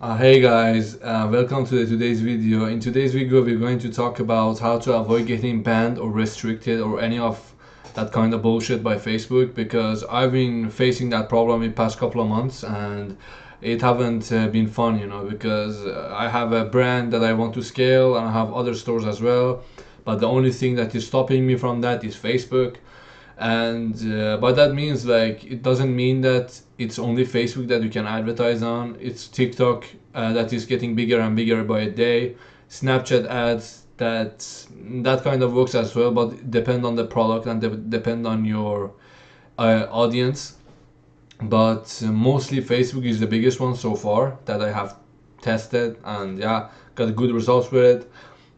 Hey guys, welcome to today's video. In today's video, we're going to talk about how to avoid getting banned or restricted or any of that kind of bullshit by Facebook, because I've been facing that problem in past couple of months and it haven't been fun, because I have a brand that I want to scale and I have other stores as well, but the only thing that is stopping me from that is Facebook. And but that means, like, it doesn't mean that it's only Facebook that you can advertise on. It's TikTok that is getting bigger and bigger by a day. Snapchat ads, that kind of works as well, but depend on the product and depend on your audience. But mostly Facebook is the biggest one so far that I have tested, and yeah, got good results with it.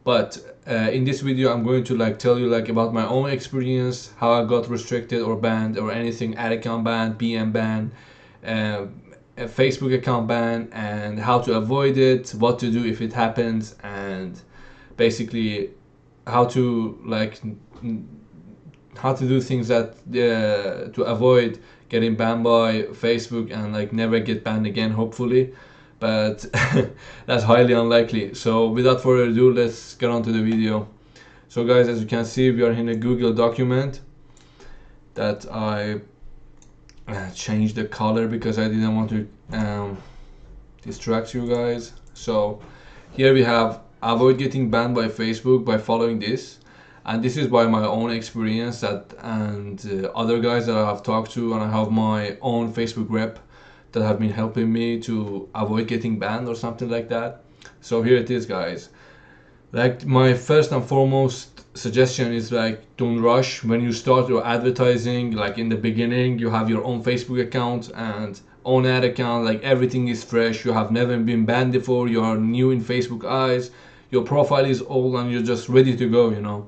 But in this video, I'm going to tell you about my own experience, how I got restricted or banned or anything, ad account ban, BM ban, uh, a Facebook account ban, and how to avoid it, what to do if it happens, and basically how to how to do things that to avoid getting banned by Facebook and never get banned again, hopefully. But that's highly unlikely. So without further ado, let's get on to the video. So guys, as you can see, we are in a Google document that I changed the color because I didn't want to distract you guys. So here we have avoid getting banned by Facebook by following this, and this is by my own experience that and other guys that I have talked to, and I have my own Facebook rep that have been helping me to avoid getting banned or something like that. So here it is, guys. My first and foremost suggestion is don't rush when you start your advertising. In the beginning, you have your own Facebook account and own ad account, everything is fresh, you have never been banned before, you are new in Facebook eyes, your profile is old, and you're just ready to go.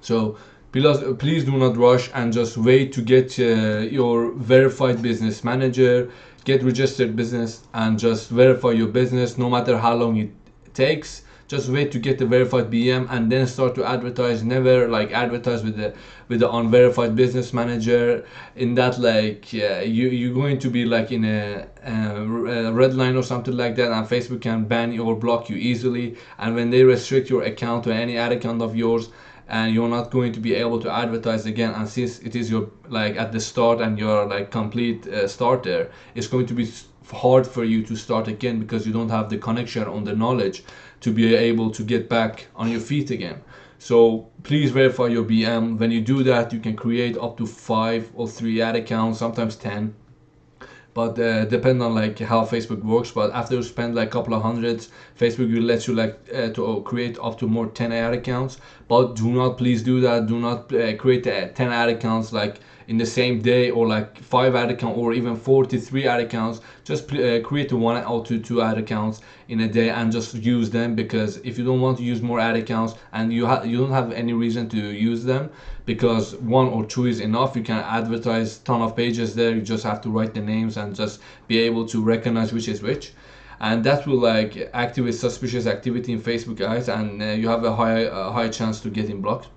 So please do not rush and just wait to get your verified business manager, get registered business, and just verify your business, no matter how long it takes. Just wait to get the verified BM and then start to advertise. Never advertise with the unverified business manager. In that, you're going to be in a red line or something like that, and Facebook can ban you or block you easily. And when they restrict your account or any ad account of yours, and you're not going to be able to advertise again, and since it is your at the start and you're complete starter, it's going to be hard for you to start again because you don't have the connection on the knowledge to be able to get back on your feet again. So please verify your BM. When you do that, you can create up to 5 or 3 ad accounts, sometimes 10, but depend on how Facebook works. But after you spend a couple of hundreds, Facebook will let you to create up to more 10 ad accounts. But do not, please do that, do not create 10 ad accounts in the same day, or 5 ad accounts, or even 43 ad accounts. Just create 1 or 2 ad accounts in a day and just use them, because if you don't want to use more ad accounts and you don't have any reason to use them, because 1 or 2 is enough, you can advertise ton of pages there. You just have to write the names and just be able to recognize which is which, and that will activate suspicious activity in Facebook, guys, and you have a high chance to getting blocked.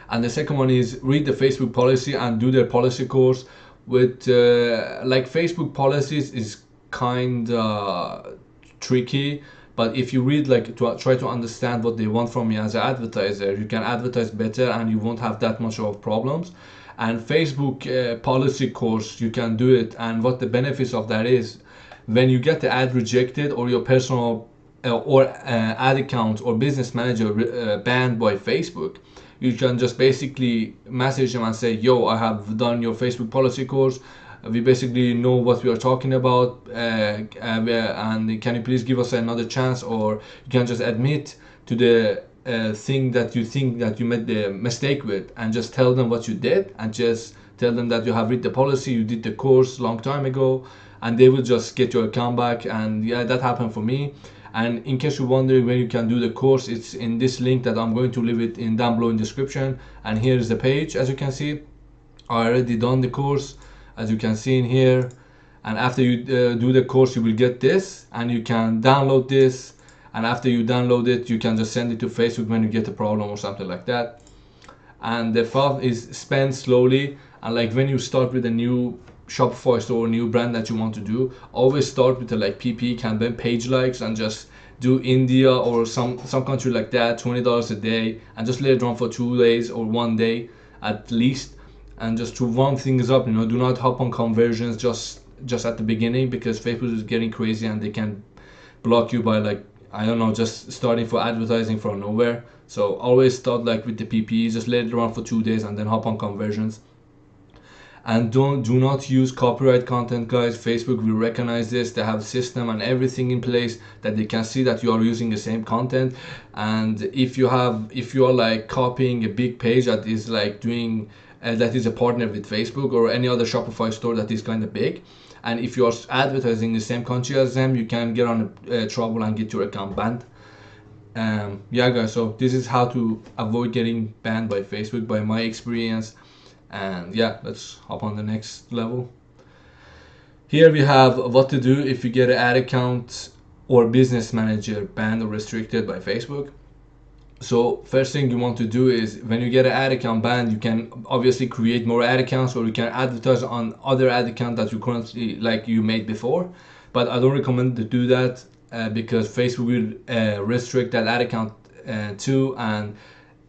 And the second one is read the Facebook policy and do their policy course. With Facebook policies is kind of tricky, but if you read to try to understand what they want from you as an advertiser, you can advertise better and you won't have that much of problems. And Facebook policy course, you can do it. And what the benefits of that is, when you get the ad rejected or your personal or ad account or business manager banned by Facebook, you can just basically message them and say, yo, I have done your Facebook policy course, we basically know what we are talking about, and can you please give us another chance? Or you can just admit to the thing that you think that you made the mistake with, and just tell them what you did, and just tell them that you have read the policy, you did the course long time ago, and they will just get your account back. And yeah, that happened for me. And in case you're wondering where you can do the course, it's in this link that I'm going to leave it in down below in description. And here is the page. As you can see, I already done the course, as you can see in here. And after you do the course, you will get this, and you can download this. And after you download it, you can just send it to Facebook when you get a problem or something like that. And the fifth is spend slowly. And when you start with a new Shopify store or new brand that you want to do, always start with the like PP campaign, page likes, and just do India or some country like that, $20 a day, and just let it run for 2 days or 1 day at least, and just to warm things up. Do not hop on conversions just at the beginning, because Facebook is getting crazy and they can block you by like, I don't know, just starting for advertising from nowhere. So always start like with the PPE, just let it run for 2 days and then hop on conversions. And do not use copyright content, guys. Facebook will recognize this. They have a system and everything in place that they can see that you are using the same content. And if you are like copying a big page that is like doing that is a partner with Facebook or any other Shopify store that is kind of big, and if you are advertising the same country as them, you can get on trouble and get your account banned. Yeah, guys, so this is how to avoid getting banned by Facebook by my experience. And yeah, let's hop on the next level. Here we have what to do if you get an ad account or business manager banned or restricted by Facebook. So first thing you want to do is, when you get an ad account banned, you can obviously create more ad accounts, or you can advertise on other ad accounts that you currently like you made before. But I don't recommend to do that because Facebook will restrict that ad account too, and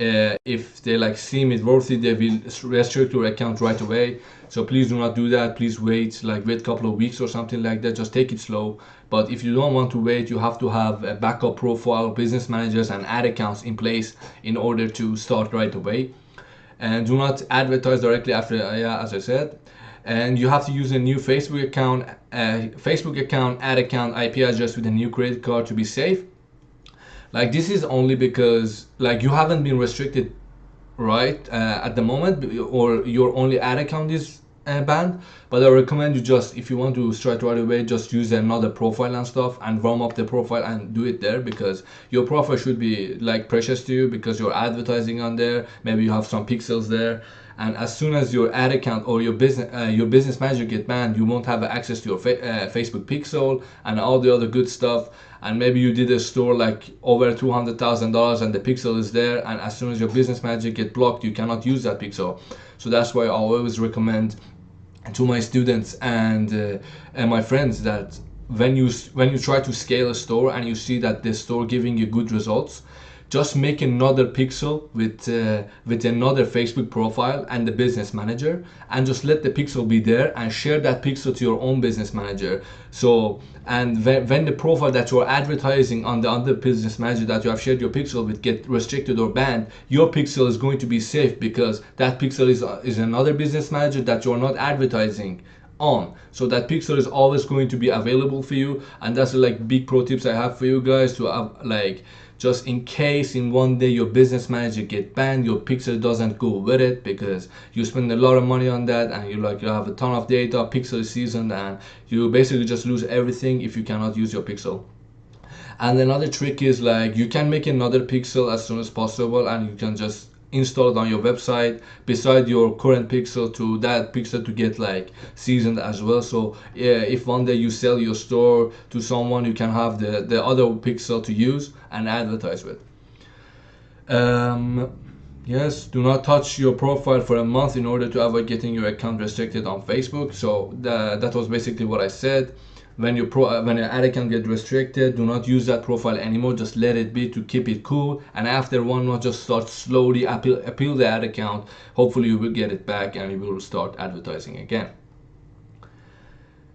if they like seem it worthy, they will restrict your account right away. So please do not do that. Please wait a couple of weeks or something like that. Just take it slow. But if you don't want to wait, you have to have a backup profile, business managers, and ad accounts in place in order to start right away. And do not advertise directly after, as I said. And you have to use a new Facebook account, ad account, IP address with a new credit card to be safe. Like, this is only because like you haven't been restricted right at the moment, or your only ad account is banned. But I recommend you, just if you want to start right away, just use another profile and stuff and warm up the profile and do it there, because your profile should be like precious to you, because you're advertising on there. Maybe you have some pixels there, and as soon as your ad account or your business manager get banned, you won't have access to your Facebook pixel and all the other good stuff. And maybe you did a store like over $200,000 and the pixel is there, and as soon as your business manager get blocked, you cannot use that pixel. So that's why I always recommend to my students and my friends that when you try to scale a store and you see that the store giving you good results, just make another pixel with another Facebook profile and the business manager, and just let the pixel be there and share that pixel to your own business manager. So, and when the profile that you're advertising on the other business manager that you have shared your pixel with get restricted or banned, your pixel is going to be safe, because that pixel is another business manager that you're not advertising on. So that pixel is always going to be available for you. And that's like big pro tips I have for you guys, to have like, just in case in one day your business manager get banned, your pixel doesn't go with it, because you spend a lot of money on that, and you have a ton of data, pixel is seasoned, and you basically just lose everything if you cannot use your pixel. And another trick is, like, you can make another pixel as soon as possible, and you can just install it on your website beside your current pixel, to that pixel to get like seasoned as well. So yeah, if one day you sell your store to someone, you can have the other pixel to use and advertise with. Yes, do not touch your profile for a month in order to avoid getting your account restricted on Facebook. So that was basically what I said. When your ad account get restricted, do not use that profile anymore. Just let it be to keep it cool. And after 1 month, just start slowly appeal the ad account. Hopefully you will get it back and you will start advertising again.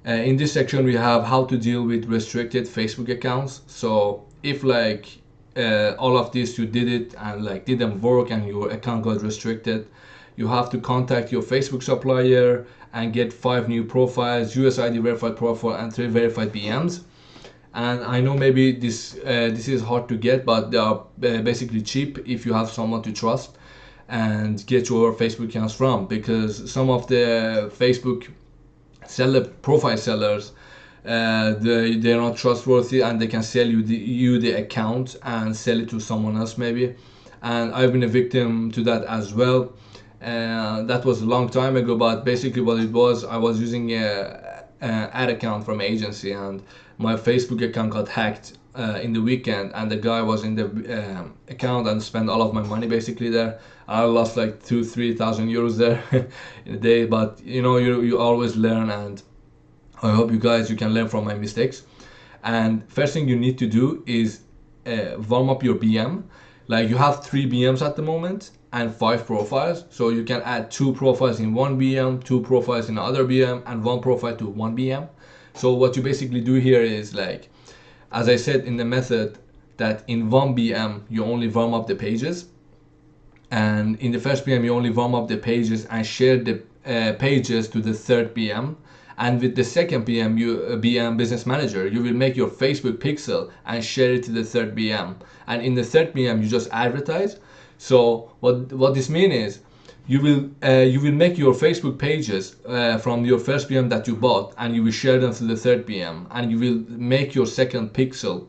In this section, we have how to deal with restricted Facebook accounts. So if like all of this you did it and like didn't work and your account got restricted, you have to contact your Facebook supplier and get 5 new profiles, USID verified profile, and 3 verified BMs. And I know maybe this is hard to get, but they are basically cheap if you have someone to trust and get your Facebook accounts from, because some of the Facebook profile sellers, they're not trustworthy, and they can sell you the account and sell it to someone else maybe. And I've been a victim to that as well. That was a long time ago, but basically what it was, I was using an ad account from agency, and my Facebook account got hacked in the weekend, and the guy was in the account and spent all of my money basically there. I lost like 2-3 thousand euros there in a day, but you always learn, and I hope you can learn from my mistakes. And first thing you need to do is warm up your BM. Like, you have 3 BMs at the moment and 5 profiles, so you can add 2 profiles in one BM, 2 profiles in another BM, and 1 profile to one BM. So what you basically do here is, like, as I said in the method, that in one BM you only warm up the pages, and in the first BM you only warm up the pages and share the pages to the third BM. And with the second BM business manager, you will make your Facebook pixel and share it to the third BM. And in the third BM you just advertise. So what this means is, you will make your Facebook pages from your first BM that you bought, and you will share them to the third BM, and you will make your second pixel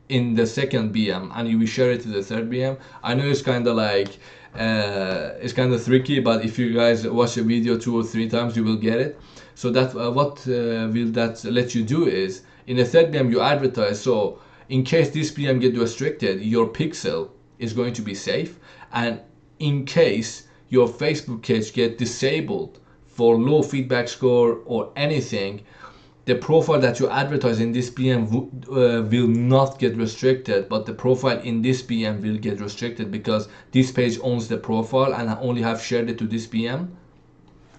in the second BM, and you will share it to the third BM. I know it's kind of like it's kind of tricky, but if you guys watch the video 2 or 3 times, you will get it. So that what will that let you do is, in the third BM you advertise, so in case this BM get restricted, your pixel is going to be safe, and in case your Facebook page get disabled for low feedback score or anything, the profile that you advertise in this BM will not get restricted, but the profile in this BM will get restricted, because this page owns the profile and I only have shared it to this BM.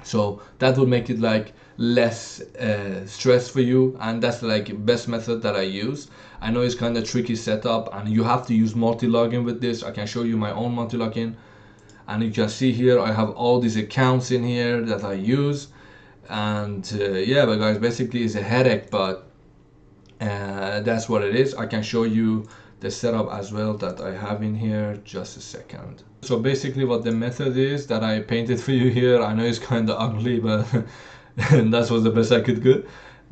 So that will make it like less stress for you, and that's like best method that I use. I know it's kind of tricky setup, and you have to use multi-login with this. I can show you my own multi-login, and you can see here I have all these accounts in here that I use. And yeah, but guys, basically it's a headache, but that's what it is. I can show you the setup as well that I have in here. Just a second. So basically what the method is that I painted for you here, I know it's kind of ugly, but that was the best I could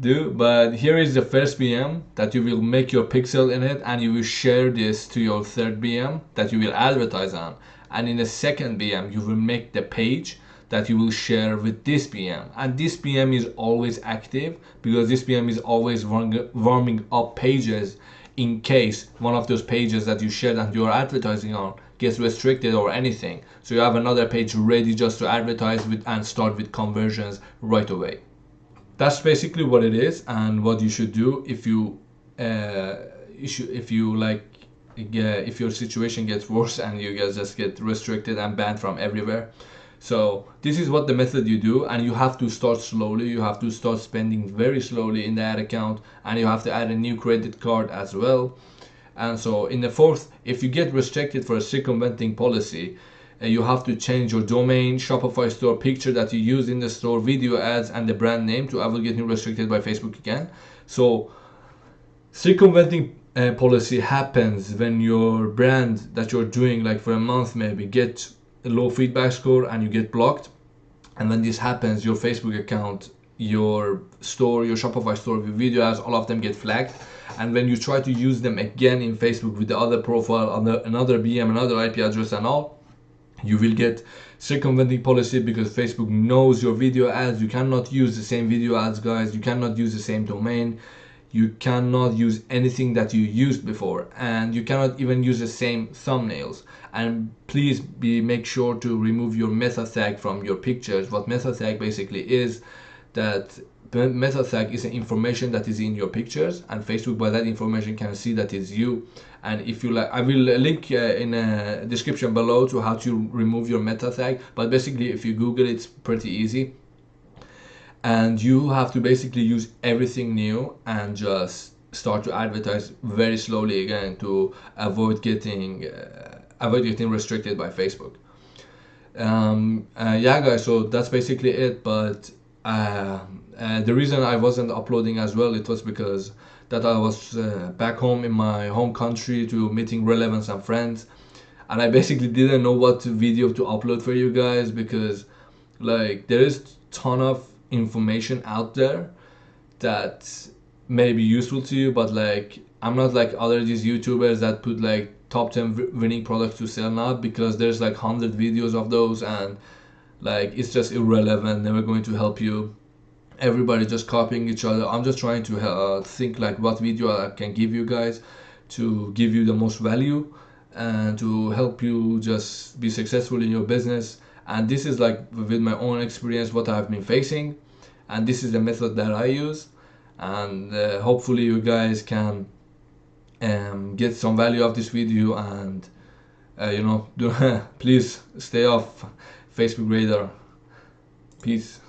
do. But here is the first BM that you will make your pixel in it, and you will share this to your third BM that you will advertise on. And in the second BM you will make the page that you will share with this BM, and this BM is always active, because this BM is always warming up pages in case one of those pages that you shared and you're advertising on gets restricted or anything. So you have another page ready just to advertise with and start with conversions right away. That's basically what it is, and what you should do if your situation gets worse and you guys just get restricted and banned from everywhere. So this is what the method you do, and you have to start slowly. You have to start spending very slowly in the ad account, and you have to add a new credit card as well. And so in the fourth, if you get restricted for a circumventing policy, you have to change your domain, Shopify store picture that you use in the store, video ads, and the brand name to avoid getting restricted by Facebook again. So circumventing policy happens when your brand that you're doing like for a month maybe gets a low feedback score and you get blocked. And when this happens, your Facebook account, your store, your Shopify store with video ads, all of them get flagged. And when you try to use them again in Facebook with the other profile, another BM, another IP address and all, you will get circumventing policy, because Facebook knows your video ads. You cannot use the same video ads, guys. You cannot use the same domain. You cannot use anything that you used before, and you cannot even use the same thumbnails. And please make sure to remove your meta tag from your pictures. What meta tag basically is, that meta tag is the information that is in your pictures, and Facebook by that information can see that it's you. And if you like, I will link in a description below to how to remove your meta tag, but basically if you Google it, it's pretty easy. And you have to basically use everything new and just start to advertise very slowly again to avoid getting restricted by Facebook. Yeah guys, so that's basically it. But the reason I wasn't uploading as well, it was because that I was back home in my home country to meeting relevance and friends, and I basically didn't know what video to upload for you guys, because like there is ton of information out there that may be useful to you, but like I'm not like other these YouTubers that put like top 10 winning products to sell now, because there's like 100 videos of those, and like it's just irrelevant, never going to help you. everybody just copying each other. I'm just trying to think like what video I can give you guys to give you the most value and to help you just be successful in your business. And this is like with my own experience what I've been facing, and this is the method that I use. And hopefully you guys can get some value of this video, and do please stay off Facebook radar. Peace.